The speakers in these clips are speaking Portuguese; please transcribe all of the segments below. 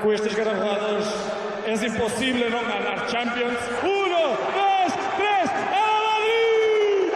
com estes garabados é impossível não ganhar Champions. 1, 2, 3, Madrid!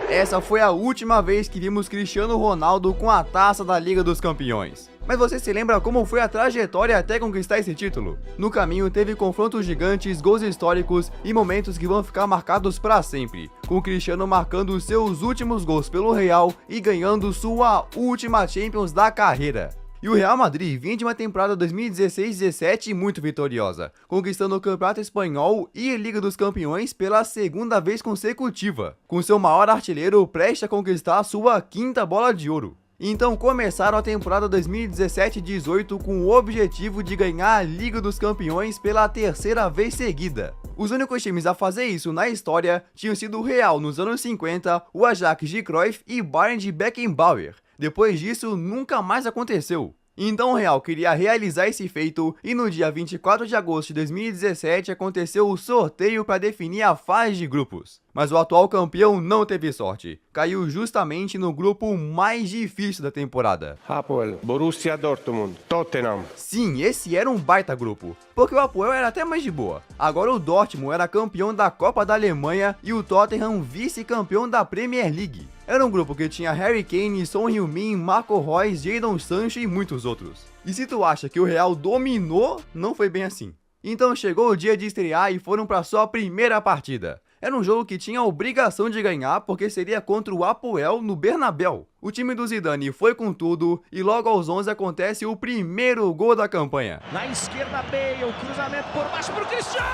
Essa foi a última vez que vimos Cristiano Ronaldo com a taça da Liga dos Campeões. Mas você se lembra como foi a trajetória até conquistar esse título? No caminho teve confrontos gigantes, gols históricos e momentos que vão ficar marcados para sempre, com o Cristiano marcando seus últimos gols pelo Real e ganhando sua última Champions da carreira. E o Real Madrid vinha de uma temporada 2016-17 muito vitoriosa, conquistando o Campeonato Espanhol e a Liga dos Campeões pela segunda vez consecutiva, com seu maior artilheiro prestes a conquistar a sua 5ª bola de ouro. Então começaram a temporada 2017-18 com o objetivo de ganhar a Liga dos Campeões pela 3ª vez seguida. Os únicos times a fazer isso na história tinham sido o Real nos anos 50, o Ajax de Cruyff e Bayern de Beckenbauer. Depois disso, nunca mais aconteceu. Então o Real queria realizar esse feito e no dia 24 de agosto de 2017 aconteceu o sorteio para definir a fase de grupos. Mas o atual campeão não teve sorte. Caiu justamente no grupo mais difícil da temporada. Apoel, Borussia Dortmund, Tottenham. Sim, esse era um baita grupo, porque o Apoel era até mais de boa. Agora o Dortmund era campeão da Copa da Alemanha e o Tottenham vice-campeão da Premier League. Era um grupo que tinha Harry Kane, Son Heung-min, Marco Reus, Jadon Sancho e muitos outros. E se tu acha que o Real dominou, não foi bem assim. Então chegou o dia de estrear e foram para sua primeira partida. Era um jogo que tinha a obrigação de ganhar porque seria contra o Apoel no Bernabéu. O time do Zidane foi com tudo e logo aos 11 acontece o primeiro gol da campanha. Na esquerda, Bale, o cruzamento por baixo pro Cristiano!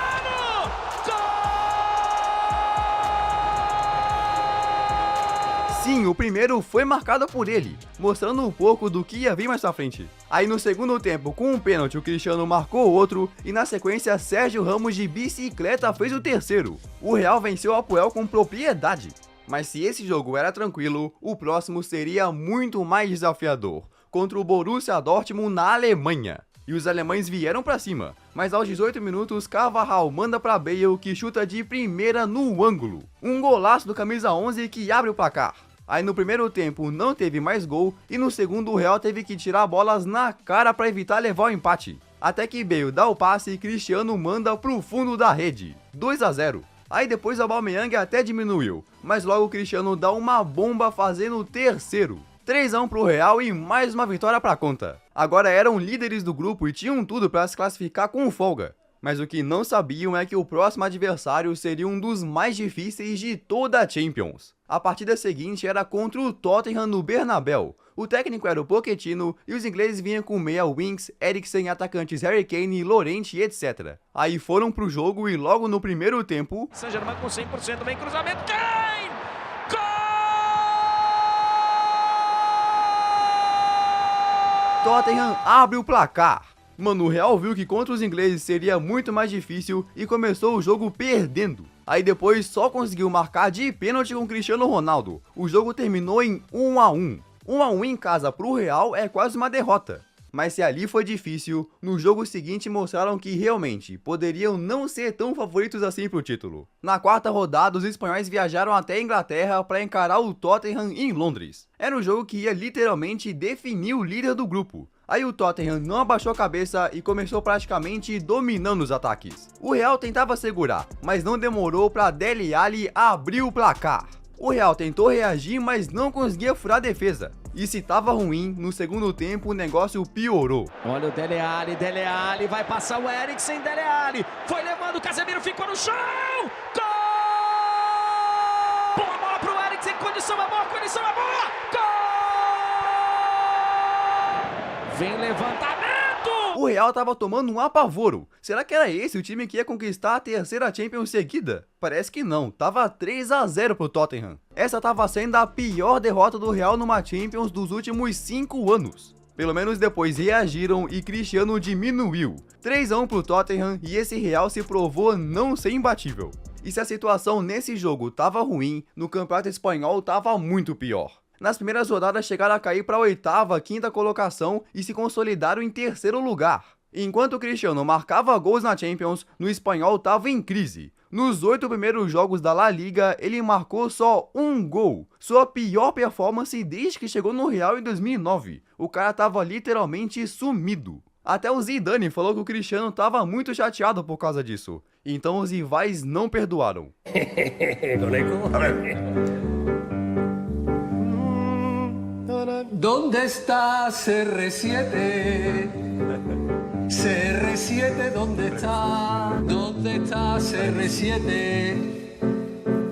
Gol! Sim, o primeiro foi marcado por ele, mostrando um pouco do que ia vir mais pra frente. Aí no segundo tempo, com um pênalti, o Cristiano marcou outro e na sequência Sérgio Ramos de bicicleta fez o terceiro. O Real venceu o Apoel com propriedade. Mas se esse jogo era tranquilo, o próximo seria muito mais desafiador, contra o Borussia Dortmund na Alemanha. E os alemães vieram pra cima, mas aos 18 minutos Carvajal manda pra Bale que chuta de primeira no ângulo. Um golaço do camisa 11 que abre o placar. Aí no primeiro tempo não teve mais gol e no segundo o Real teve que tirar bolas na cara para evitar levar o empate. Até que Bale dá o passe e Cristiano manda pro fundo da rede, 2-0. Aí depois o Aubameyang até diminuiu, mas logo o Cristiano dá uma bomba fazendo o terceiro. 3-1 pro Real e mais uma vitória pra conta. Agora eram líderes do grupo e tinham tudo para se classificar com folga. Mas o que não sabiam é que o próximo adversário seria um dos mais difíceis de toda a Champions. A partida seguinte era contra o Tottenham no Bernabéu. O técnico era o Pochettino e os ingleses vinham com meia Winks, Eriksen, atacantes Harry Kane, Llorente e etc. Aí foram pro jogo e logo no primeiro tempo... Saint-Germain com 100%, vem cruzamento, Kane! Gol! Tottenham abre o placar. Mano, o Real viu que contra os ingleses seria muito mais difícil e começou o jogo perdendo. Aí depois só conseguiu marcar de pênalti com Cristiano Ronaldo. O jogo terminou em 1-1. 1-1 em casa pro Real é quase uma derrota. Mas se ali foi difícil, no jogo seguinte mostraram que realmente poderiam não ser tão favoritos assim pro título. Na quarta rodada, os espanhóis viajaram até a Inglaterra para encarar o Tottenham em Londres. Era um jogo que ia literalmente definir o líder do grupo. Aí o Tottenham não abaixou a cabeça e começou praticamente dominando os ataques. O Real tentava segurar, mas não demorou para Dele Alli abrir o placar. O Real tentou reagir, mas não conseguia furar a defesa. E se tava ruim, no segundo tempo o negócio piorou. Olha o Dele Alli, vai passar o Eriksen, Dele Alli, foi levando, o Casemiro ficou no chão! Gol! Boa bola pro Eriksen, condição é boa! Gol! Vem levantamento! O Real tava tomando um apavoro. Será que era esse o time que ia conquistar a terceira Champions seguida? Parece que não, tava 3-0 pro Tottenham. Essa tava sendo a pior derrota do Real numa Champions dos últimos 5 anos. Pelo menos depois reagiram e Cristiano diminuiu. 3-1 pro Tottenham e esse Real se provou não ser imbatível. E se a situação nesse jogo tava ruim, no Campeonato Espanhol tava muito pior. Nas primeiras rodadas chegaram a cair para a 8ª, 5ª colocação e se consolidaram em 3º lugar. Enquanto o Cristiano marcava gols na Champions, no Espanhol estava em crise. Nos 8 primeiros jogos da La Liga, ele marcou só um gol. Sua pior performance desde que chegou no Real em 2009. O cara estava literalmente sumido. Até o Zidane falou que o Cristiano estava muito chateado por causa disso. Então os rivais não perdoaram. ¿Dónde está CR7? CR7, ¿dónde está? ¿Dónde está CR7?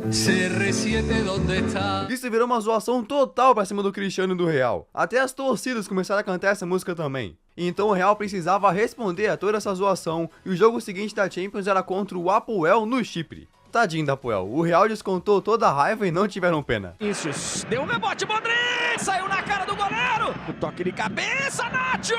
CR7, ¿dónde está? Isso virou uma zoação total pra cima do Cristiano e do Real. Até as torcidas começaram a cantar essa música também. Então o Real precisava responder a toda essa zoação e o jogo seguinte da Champions era contra o Apoel no Chipre. Tadinho da Apoel, o Real descontou toda a raiva e não tiveram pena. Isso, deu um rebote, Modric, saiu na cara do goleiro, o toque de cabeça, Nacho,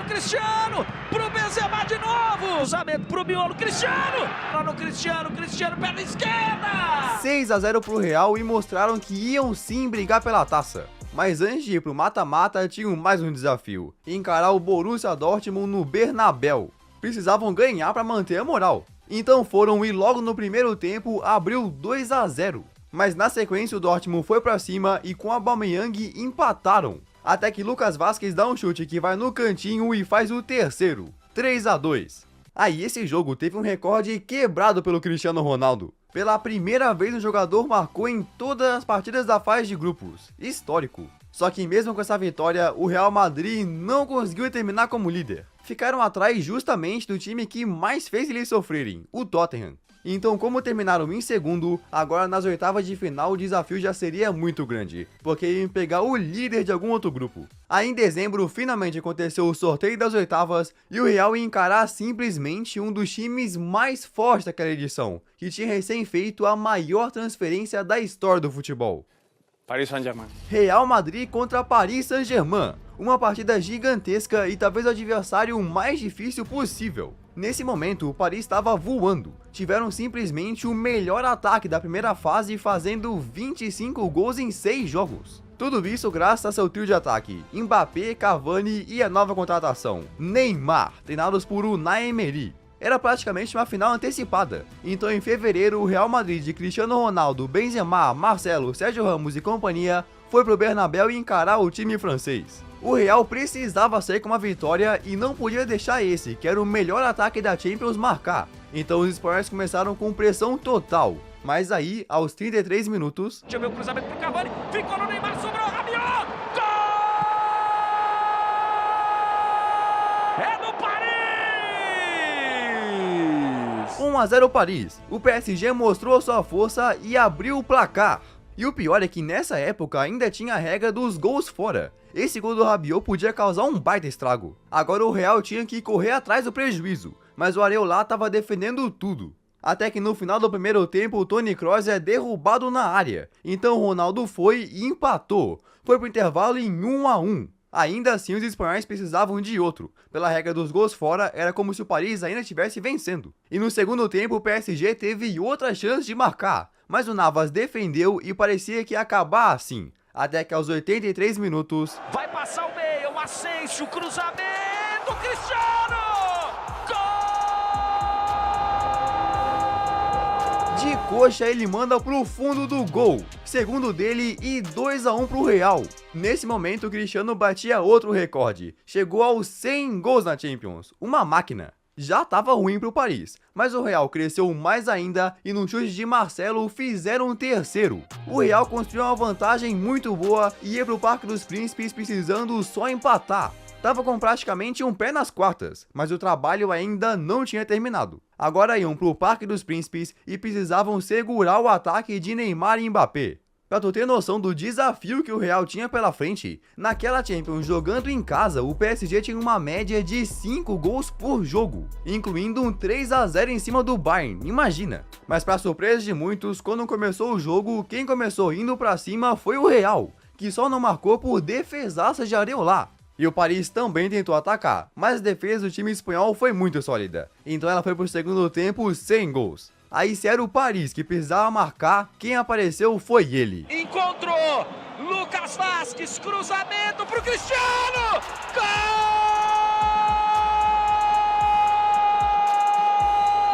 Cristiano, pro Benzema de novo, cruzamento pro miolo, Cristiano, lá no Cristiano, perna esquerda. 6-0 pro Real e mostraram que iam sim brigar pela taça. Mas antes de ir pro mata-mata, tinham mais um desafio: encarar o Borussia Dortmund no Bernabéu. Precisavam ganhar para manter a moral. Então foram e logo no primeiro tempo abriu 2-0. Mas na sequência o Dortmund foi pra cima e com a Aubameyang empataram. Até que Lucas Vázquez dá um chute que vai no cantinho e faz o terceiro, 3-2. Aí esse jogo teve um recorde quebrado pelo Cristiano Ronaldo. Pela primeira vez o jogador marcou em todas as partidas da fase de grupos. Histórico. Só que mesmo com essa vitória, o Real Madrid não conseguiu terminar como líder. Ficaram atrás justamente do time que mais fez eles sofrerem, o Tottenham. Então, como terminaram em segundo, agora nas oitavas de final o desafio já seria muito grande, porque iam pegar o líder de algum outro grupo. Aí em dezembro, finalmente aconteceu o sorteio das oitavas e o Real ia encarar simplesmente um dos times mais fortes daquela edição, que tinha recém feito a maior transferência da história do futebol. Paris Saint-Germain. Real Madrid contra Paris Saint-Germain. Uma partida gigantesca e talvez o adversário mais difícil possível. Nesse momento, o Paris estava voando. Tiveram simplesmente o melhor ataque da primeira fase, fazendo 25 gols em 6 jogos. Tudo isso graças a seu trio de ataque: Mbappé, Cavani e a nova contratação, Neymar, treinados por Unai Emery. Era praticamente uma final antecipada. Então em fevereiro, o Real Madrid de Cristiano Ronaldo, Benzema, Marcelo, Sérgio Ramos e companhia foi pro Bernabéu encarar o time francês. O Real precisava sair com uma vitória e não podia deixar esse, que era o melhor ataque da Champions, marcar. Então os espanhóis começaram com pressão total. Mas aí, aos 33 minutos... Deixa eu ver o cruzamento pro Cavani, ficou no Neymar, sobrou, Rabiot! Gol! É do Paris! 1-0 Paris. O PSG mostrou sua força e abriu o placar. E o pior é que nessa época ainda tinha a regra dos gols fora. Esse gol do Rabiot podia causar um baita estrago. Agora o Real tinha que correr atrás do prejuízo, mas o Areola estava defendendo tudo. Até que no final do primeiro tempo o Toni Kroos é derrubado na área. Então o Ronaldo foi e empatou. Foi pro intervalo em 1-1. Ainda assim os espanhóis precisavam de outro. Pela regra dos gols fora, era como se o Paris ainda estivesse vencendo. E no segundo tempo o PSG teve outra chance de marcar, mas o Navas defendeu e parecia que ia acabar assim. Até que aos 83 minutos... Vai passar o meio, o Asensio, cruzamento, Cristiano! Gol! De coxa ele manda pro fundo do gol. Segundo dele e 2-1 pro Real. Nesse momento o Cristiano batia outro recorde. Chegou aos 100 gols na Champions. Uma máquina. Já estava ruim para o Paris, mas o Real cresceu mais ainda e no chute de Marcelo fizeram um terceiro. O Real construiu uma vantagem muito boa e ia para o Parque dos Príncipes precisando só empatar. Tava com praticamente um pé nas quartas, mas o trabalho ainda não tinha terminado. Agora iam para o Parque dos Príncipes e precisavam segurar o ataque de Neymar e Mbappé. Pra tu ter noção do desafio que o Real tinha pela frente, naquela Champions jogando em casa, o PSG tinha uma média de 5 gols por jogo, incluindo um 3-0 em cima do Bayern, imagina. Mas pra surpresa de muitos, quando começou o jogo, quem começou indo pra cima foi o Real, que só não marcou por defesaça de Areola. E o Paris também tentou atacar, mas a defesa do time espanhol foi muito sólida, então ela foi pro segundo tempo sem gols. Aí se era o Paris que precisava marcar, quem apareceu foi ele. Encontrou Lucas Vázquez, cruzamento pro Cristiano! Gol!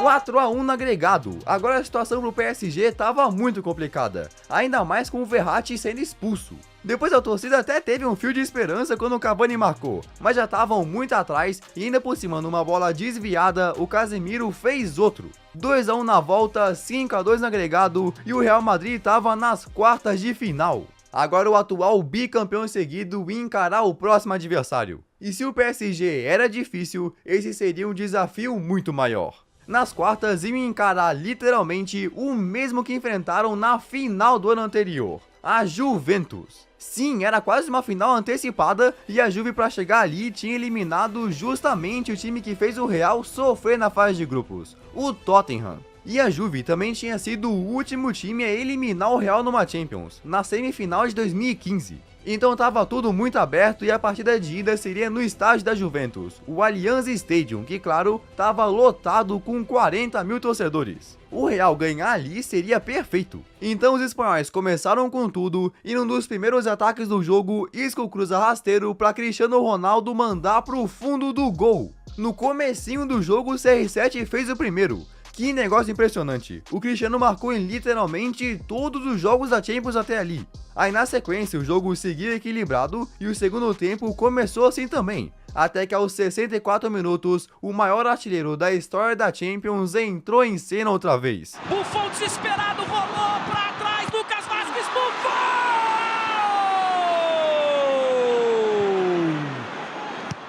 4-1 no agregado. Agora a situação pro PSG estava muito complicada, ainda mais com o Verratti sendo expulso. Depois a torcida até teve um fio de esperança quando o Cavani marcou, mas já estavam muito atrás e ainda por cima numa bola desviada, o Casemiro fez outro. 2-1 na volta, 5-2 no agregado e o Real Madrid estava nas quartas de final. Agora o atual bicampeão seguido encarar o próximo adversário. E se o PSG era difícil, esse seria um desafio muito maior. Nas quartas iam encarar literalmente o mesmo que enfrentaram na final do ano anterior, a Juventus. Sim, era quase uma final antecipada e a Juve para chegar ali tinha eliminado justamente o time que fez o Real sofrer na fase de grupos, o Tottenham. E a Juve também tinha sido o último time a eliminar o Real numa Champions, na semifinal de 2015. Então estava tudo muito aberto e a partida de ida seria no estádio da Juventus, o Allianz Stadium, que claro, estava lotado com 40 mil torcedores. O Real ganhar ali seria perfeito. Então os espanhóis começaram com tudo e num dos primeiros ataques do jogo, Isco cruza rasteiro para Cristiano Ronaldo mandar pro fundo do gol. No comecinho do jogo, o CR7 fez o primeiro. Que negócio impressionante, o Cristiano marcou em literalmente todos os jogos da Champions até ali. Aí na sequência o jogo seguiu equilibrado e o segundo tempo começou assim também, até que aos 64 minutos o maior artilheiro da história da Champions entrou em cena outra vez. Buffon desesperado, rolou pra trás, Lucas Vazquez, Buffon!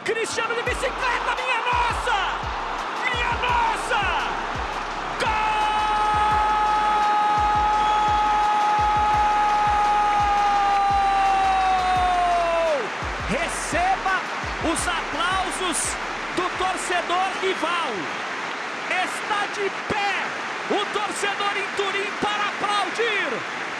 Cristiano de bicicleta, minha nossa! Minha nossa! Receba os aplausos do torcedor rival. Está de pé o torcedor em Turim para aplaudir,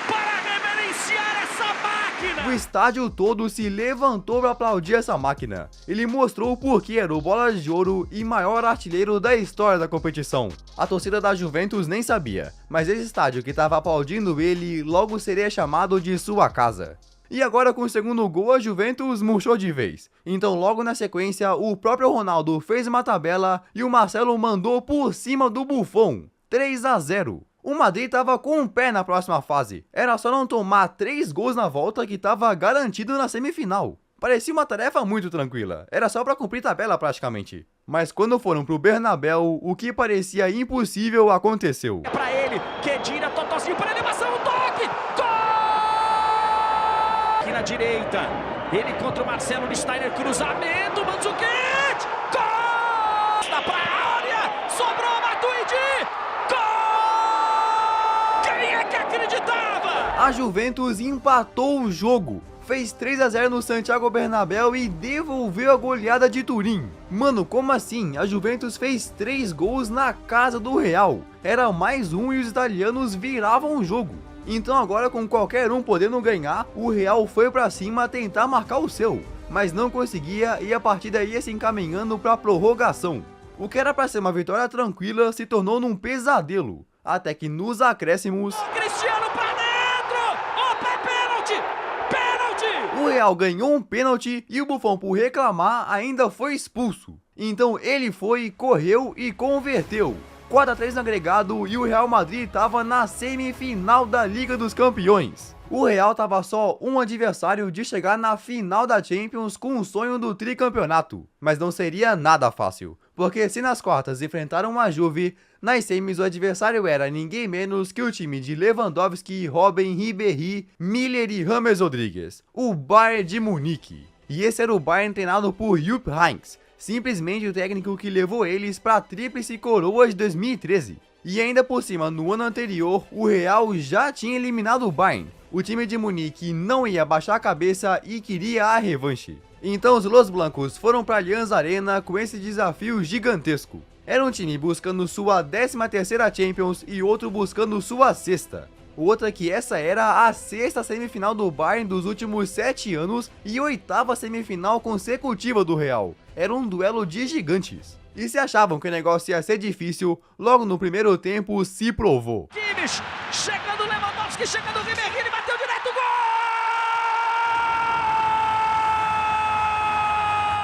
para reverenciar essa máquina. O estádio todo se levantou para aplaudir essa máquina. Ele mostrou por que era o bola de ouro e maior artilheiro da história da competição. A torcida da Juventus nem sabia, mas esse estádio que estava aplaudindo ele logo seria chamado de sua casa. E agora com o segundo gol a Juventus murchou de vez. Então logo na sequência o próprio Ronaldo fez uma tabela e o Marcelo mandou por cima do Buffon. 3-0. O Madrid estava com um pé na próxima fase. Era só não tomar 3 gols na volta que estava garantido na semifinal. Parecia uma tarefa muito tranquila. Era só para cumprir tabela praticamente. Mas quando foram pro Bernabéu, o que parecia impossível aconteceu. É pra ele, Khedira, totozinho para elevação, o toque! Gol! Aqui na direita, ele contra o Marcelo Steiner, cruzamento, Mandzukic, gol! Está pra área, sobrou Matuidi, gol! Quem é que acreditava? A Juventus empatou o jogo, fez 3-0 no Santiago Bernabéu e devolveu a goleada de Turim. Mano, como assim? A Juventus fez 3 gols na casa do Real. Era mais um e os italianos viravam o jogo. Então agora com qualquer um podendo ganhar, o Real foi pra cima tentar marcar o seu, mas não conseguia e a partida ia se encaminhando pra prorrogação. O que era pra ser uma vitória tranquila se tornou num pesadelo, até que nos acréscimos... Cristiano pra dentro! Opa, é pênalti! Pênalti! O Real ganhou um pênalti e o Buffon, por reclamar, ainda foi expulso. Então ele foi, correu e converteu. 4-3 no agregado e o Real Madrid estava na semifinal da Liga dos Campeões. O Real estava só um adversário de chegar na final da Champions com o sonho do tricampeonato. Mas não seria nada fácil, porque se nas quartas enfrentaram a Juve, nas semis o adversário era ninguém menos que o time de Lewandowski, Robben, Ribéry, Miller e James Rodrigues, o Bayern de Munique. E esse era o Bayern treinado por Jupp Heynckes, simplesmente o técnico que levou eles para a tríplice coroa de 2013. E ainda por cima, no ano anterior, o Real já tinha eliminado o Bayern. O time de Munique não ia baixar a cabeça e queria a revanche. Então os Los Blancos foram para a Allianz Arena com esse desafio gigantesco. Era um time buscando sua 13ª Champions e outro buscando sua 6ª. Outra que essa era a 6ª semifinal do Bayern dos últimos 7 anos e 8ª semifinal consecutiva do Real. Era um duelo de gigantes. E se achavam que o negócio ia ser difícil, logo no primeiro tempo se provou. Kimmich, chegando Lewandowski, chegando Ribéry, ele bateu direto, gol!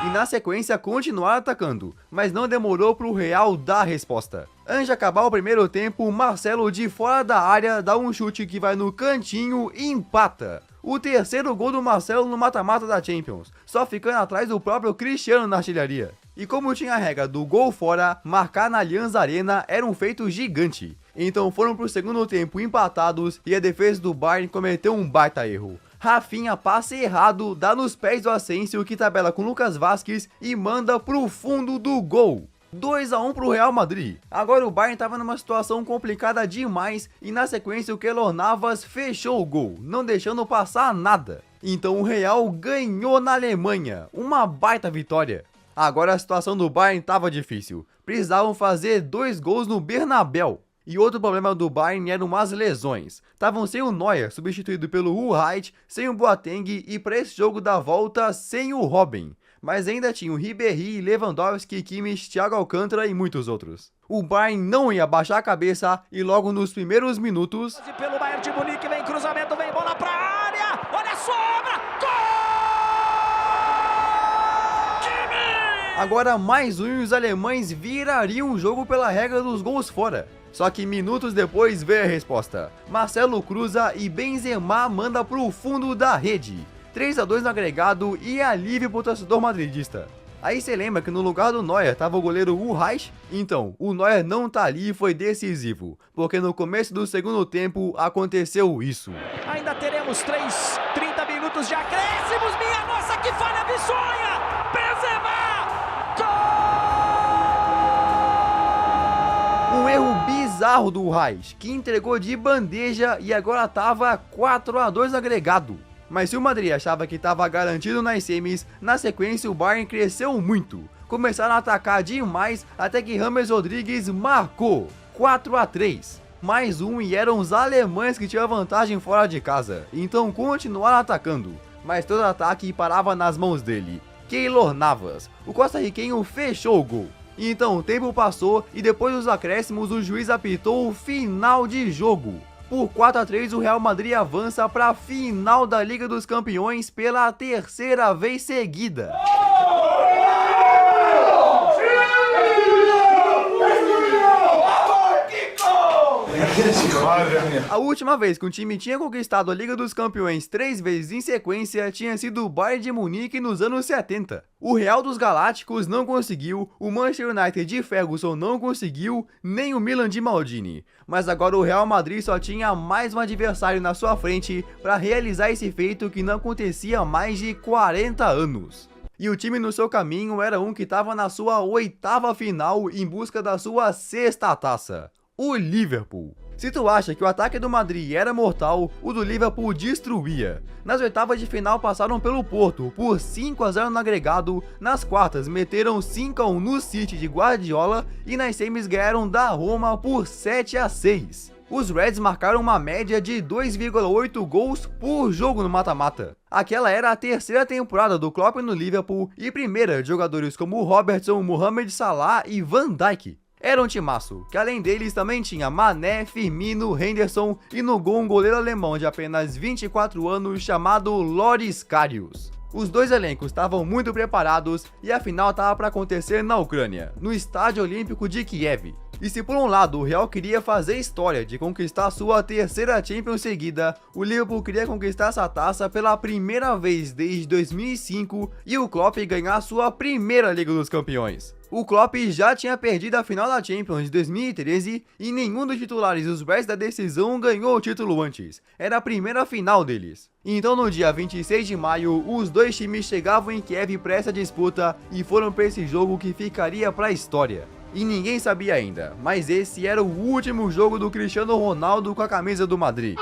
E na sequência continuaram atacando, mas não demorou para o Real dar a resposta. Antes de acabar o primeiro tempo, Marcelo de fora da área dá um chute que vai no cantinho e empata. O terceiro gol do Marcelo no mata-mata da Champions, só ficando atrás do próprio Cristiano na artilharia. E como tinha a regra do gol fora, marcar na Allianz Arena era um feito gigante. Então foram pro segundo tempo empatados e a defesa do Bayern cometeu um baita erro. Rafinha passa errado, dá nos pés do Asensio, que tabela com Lucas Vazquez e manda pro fundo do gol. 2 a 1 pro Real Madrid. Agora o Bayern estava numa situação complicada demais e na sequência o Keylor Navas fechou o gol, não deixando passar nada. Então o Real ganhou na Alemanha, uma baita vitória. Agora a situação do Bayern estava difícil, precisavam fazer 2 gols no Bernabéu. E outro problema do Bayern eram as lesões. Estavam sem o Neuer, substituído pelo Ulreich, sem o Boateng e para esse jogo da volta sem o Robben. Mas ainda tinha o Ribéry, Lewandowski, Kimmich, Thiago Alcântara e muitos outros. O Bayern não ia baixar a cabeça e logo nos primeiros minutos... Pelo Bayern de Munique, vem cruzamento, vem bola pra área, olha a sobra, gol! Kimmich! Agora mais um e os alemães virariam o jogo pela regra dos gols fora. Só que minutos depois veio a resposta. Marcelo cruza e Benzema manda pro fundo da rede. 3 a 2 no agregado e alívio pro torcedor madridista. Aí você lembra que no lugar do Neuer tava o goleiro Ulreich? Então, o Neuer não tá ali e foi decisivo, porque no começo do segundo tempo aconteceu isso. Ainda teremos 30 minutos de acréscimos, minha nossa, que falha bizonha! Benzema! Gol! Um erro bizarro do Ulreich, que entregou de bandeja e agora tava 4 a 2 no agregado. Mas se o Madrid achava que estava garantido nas semis, na sequência o Bayern cresceu muito. Começaram a atacar demais até que James Rodrigues marcou 4 a 3. Mais um e eram os alemães que tinham vantagem fora de casa, então continuaram atacando. Mas todo ataque parava nas mãos dele. Keylor Navas, o costarriquenho, fechou o gol. Então o tempo passou e depois dos acréscimos o juiz apitou o final de jogo. Por 4 a 3 o Real Madrid avança para a final da Liga dos Campeões pela terceira vez seguida. A última vez que um time tinha conquistado a Liga dos Campeões 3 vezes em sequência tinha sido o Bayern de Munique nos anos 70. O Real dos Galácticos não conseguiu, o Manchester United de Ferguson não conseguiu, nem o Milan de Maldini. Mas agora o Real Madrid só tinha mais um adversário na sua frente para realizar esse feito que não acontecia há mais de 40 anos. E o time no seu caminho era um que estava na sua 8ª final em busca da sua 6ª taça, o Liverpool. Se tu acha que o ataque do Madrid era mortal, o do Liverpool destruía. Nas oitavas de final passaram pelo Porto por 5 a 0 no agregado, nas quartas meteram 5 a 1 no City de Guardiola e nas semis ganharam da Roma por 7 a 6. Os Reds marcaram uma média de 2,8 gols por jogo no mata-mata. Aquela era a terceira temporada do Klopp no Liverpool e primeira de jogadores como Robertson, Mohamed Salah e Van Dijk. Era um timaço, que além deles também tinha Mané, Firmino, Henderson e no gol um goleiro alemão de apenas 24 anos chamado Loris Karius. Os dois elencos estavam muito preparados e a final estava para acontecer na Ucrânia, no Estádio Olímpico de Kiev. E se por um lado o Real queria fazer história de conquistar sua terceira Champions seguida, o Liverpool queria conquistar essa taça pela primeira vez desde 2005 e o Klopp ganhar sua primeira Liga dos Campeões. O Klopp já tinha perdido a final da Champions de 2013 e nenhum dos titulares dos Reds da decisão ganhou o título antes. Era a primeira final deles. Então no dia 26 de maio, os dois times chegavam em Kiev para essa disputa e foram para esse jogo que ficaria para a história. E ninguém sabia ainda, mas esse era o último jogo do Cristiano Ronaldo com a camisa do Madrid.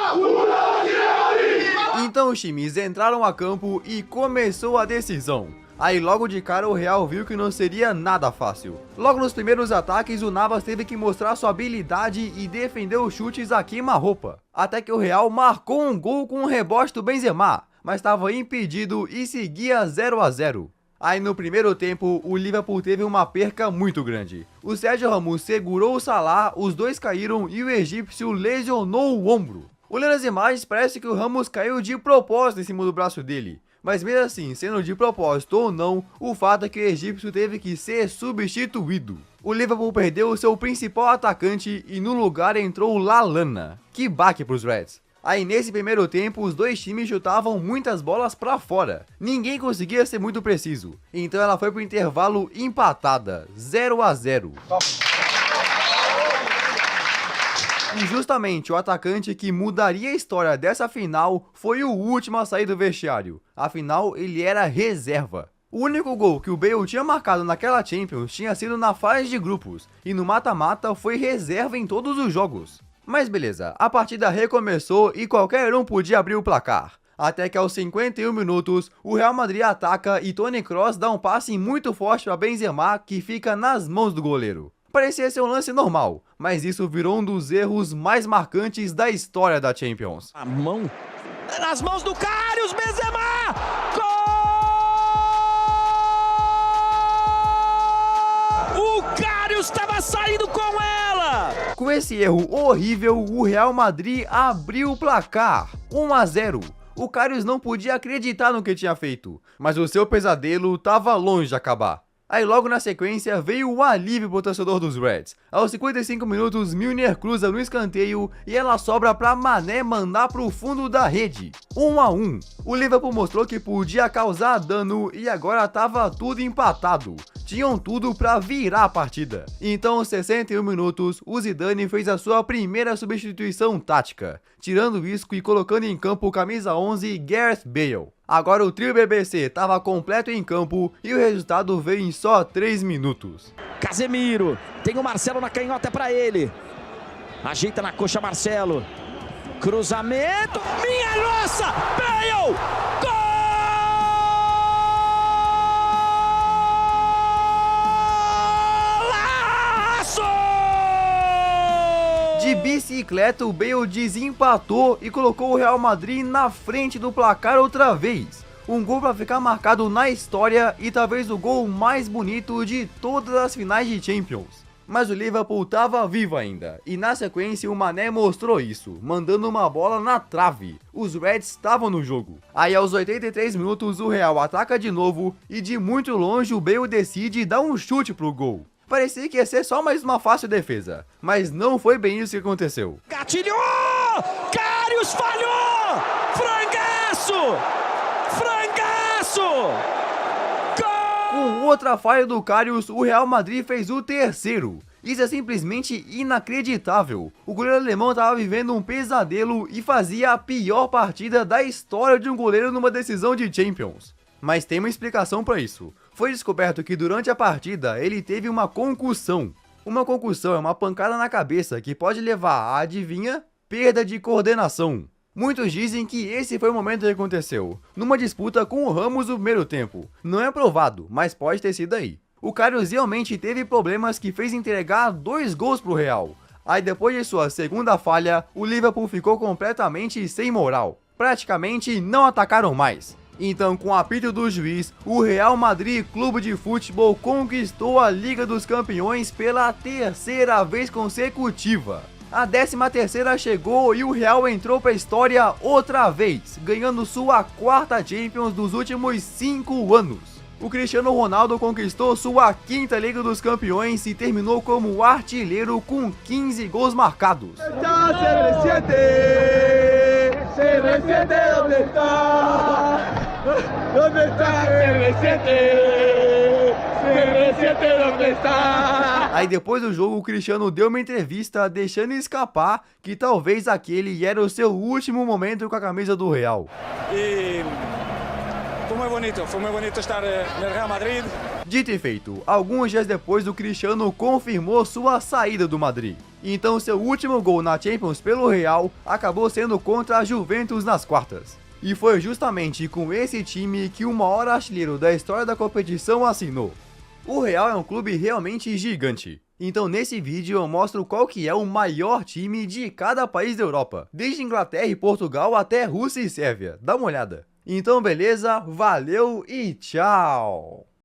Então os times entraram a campo e começou a decisão. Aí logo de cara o Real viu que não seria nada fácil. Logo nos primeiros ataques o Navas teve que mostrar sua habilidade e defender os chutes a queima-roupa. Até que o Real marcou um gol com um rebote do Benzema, mas estava impedido e seguia 0 a 0. Aí no primeiro tempo o Liverpool teve uma perca muito grande. O Sérgio Ramos segurou o Salah, os dois caíram e o egípcio lesionou o ombro. Olhando as imagens parece que o Ramos caiu de propósito em cima do braço dele. Mas mesmo assim, sendo de propósito ou não, o fato é que o egípcio teve que ser substituído. O Liverpool perdeu o seu principal atacante e no lugar entrou o Lallana. Que baque para os Reds. Aí nesse primeiro tempo, os dois times chutavam muitas bolas pra fora. Ninguém conseguia ser muito preciso. Então ela foi pro intervalo empatada, 0-0. E justamente o atacante que mudaria a história dessa final foi o último a sair do vestiário. Afinal, ele era reserva. O único gol que o Bale tinha marcado naquela Champions tinha sido na fase de grupos, e no mata-mata foi reserva em todos os jogos. Mas beleza, a partida recomeçou e qualquer um podia abrir o placar. Até que aos 51 minutos, o Real Madrid ataca e Toni Kroos dá um passe muito forte para Benzema, que fica nas mãos do goleiro. Parecia ser um lance normal, mas isso virou um dos erros mais marcantes da história da Champions. A mão nas mãos do Karius, Benzema! Gol! O Karius estava saindo com ela! Com esse erro horrível, o Real Madrid abriu o placar, 1-0. O Karius não podia acreditar no que tinha feito, mas o seu pesadelo estava longe de acabar. Aí logo na sequência veio o alívio pro torcedor dos Reds. Aos 55 minutos, Milner cruza no escanteio e ela sobra pra Mané mandar pro fundo da rede. 1-1. O Liverpool mostrou que podia causar dano e agora tava tudo empatado. Tinham tudo pra virar a partida. Então, aos 61 minutos, o Zidane fez a sua primeira substituição tática, tirando o Isco e colocando em campo o camisa 11 Gareth Bale. Agora o trio BBC estava completo em campo e o resultado veio em só 3 minutos. Casemiro, tem o Marcelo na canhota para ele. Ajeita na coxa Marcelo. Cruzamento, minha nossa! Bale! Golaço! De bicicleta, o Bale desempatou e colocou o Real Madrid na frente do placar outra vez. Um gol para ficar marcado na história e talvez o gol mais bonito de todas as finais de Champions. Mas o Liverpool estava vivo ainda, e na sequência o Mané mostrou isso, mandando uma bola na trave. Os Reds estavam no jogo. Aí aos 83 minutos o Real ataca de novo e de muito longe o Bale decide dar um chute pro gol. Parecia que ia ser só mais uma fácil defesa, mas não foi bem isso que aconteceu. Gatilhou! Karius falhou! Frangaço! Frangaço! Com outra falha do Karius, o Real Madrid fez o terceiro. Isso é simplesmente inacreditável. O goleiro alemão estava vivendo um pesadelo e fazia a pior partida da história de um goleiro numa decisão de Champions. Mas tem uma explicação para isso. Foi descoberto que durante a partida ele teve uma concussão. Uma concussão é uma pancada na cabeça que pode levar a, adivinha, perda de coordenação. Muitos dizem que esse foi o momento que aconteceu, numa disputa com o Ramos no primeiro tempo. Não é provado, mas pode ter sido aí. O Karius realmente teve problemas que fez entregar 2 gols pro Real. Aí depois de sua segunda falha, o Liverpool ficou completamente sem moral. Praticamente não atacaram mais. Então, com o apito do juiz, o Real Madrid Clube de Futebol conquistou a Liga dos Campeões pela 3ª vez consecutiva. A 13ª chegou e o Real entrou para a história outra vez, ganhando sua 4ª Champions dos últimos 5 anos. O Cristiano Ronaldo conquistou sua 5ª Liga dos Campeões e terminou como artilheiro com 15 gols marcados. Aí depois do jogo o Cristiano deu uma entrevista deixando escapar que talvez aquele era o seu último momento com a camisa do Real. Foi muito bonito estar no Real Madrid. Dito e feito, alguns dias depois o Cristiano confirmou sua saída do Madrid. Então seu último gol na Champions pelo Real acabou sendo contra a Juventus nas quartas. E foi justamente com esse time que o maior artilheiro da história da competição assinou. O Real é um clube realmente gigante. Então nesse vídeo eu mostro qual que é o maior time de cada país da Europa, desde Inglaterra e Portugal até Rússia e Sérvia. Dá uma olhada. Então beleza, valeu e tchau!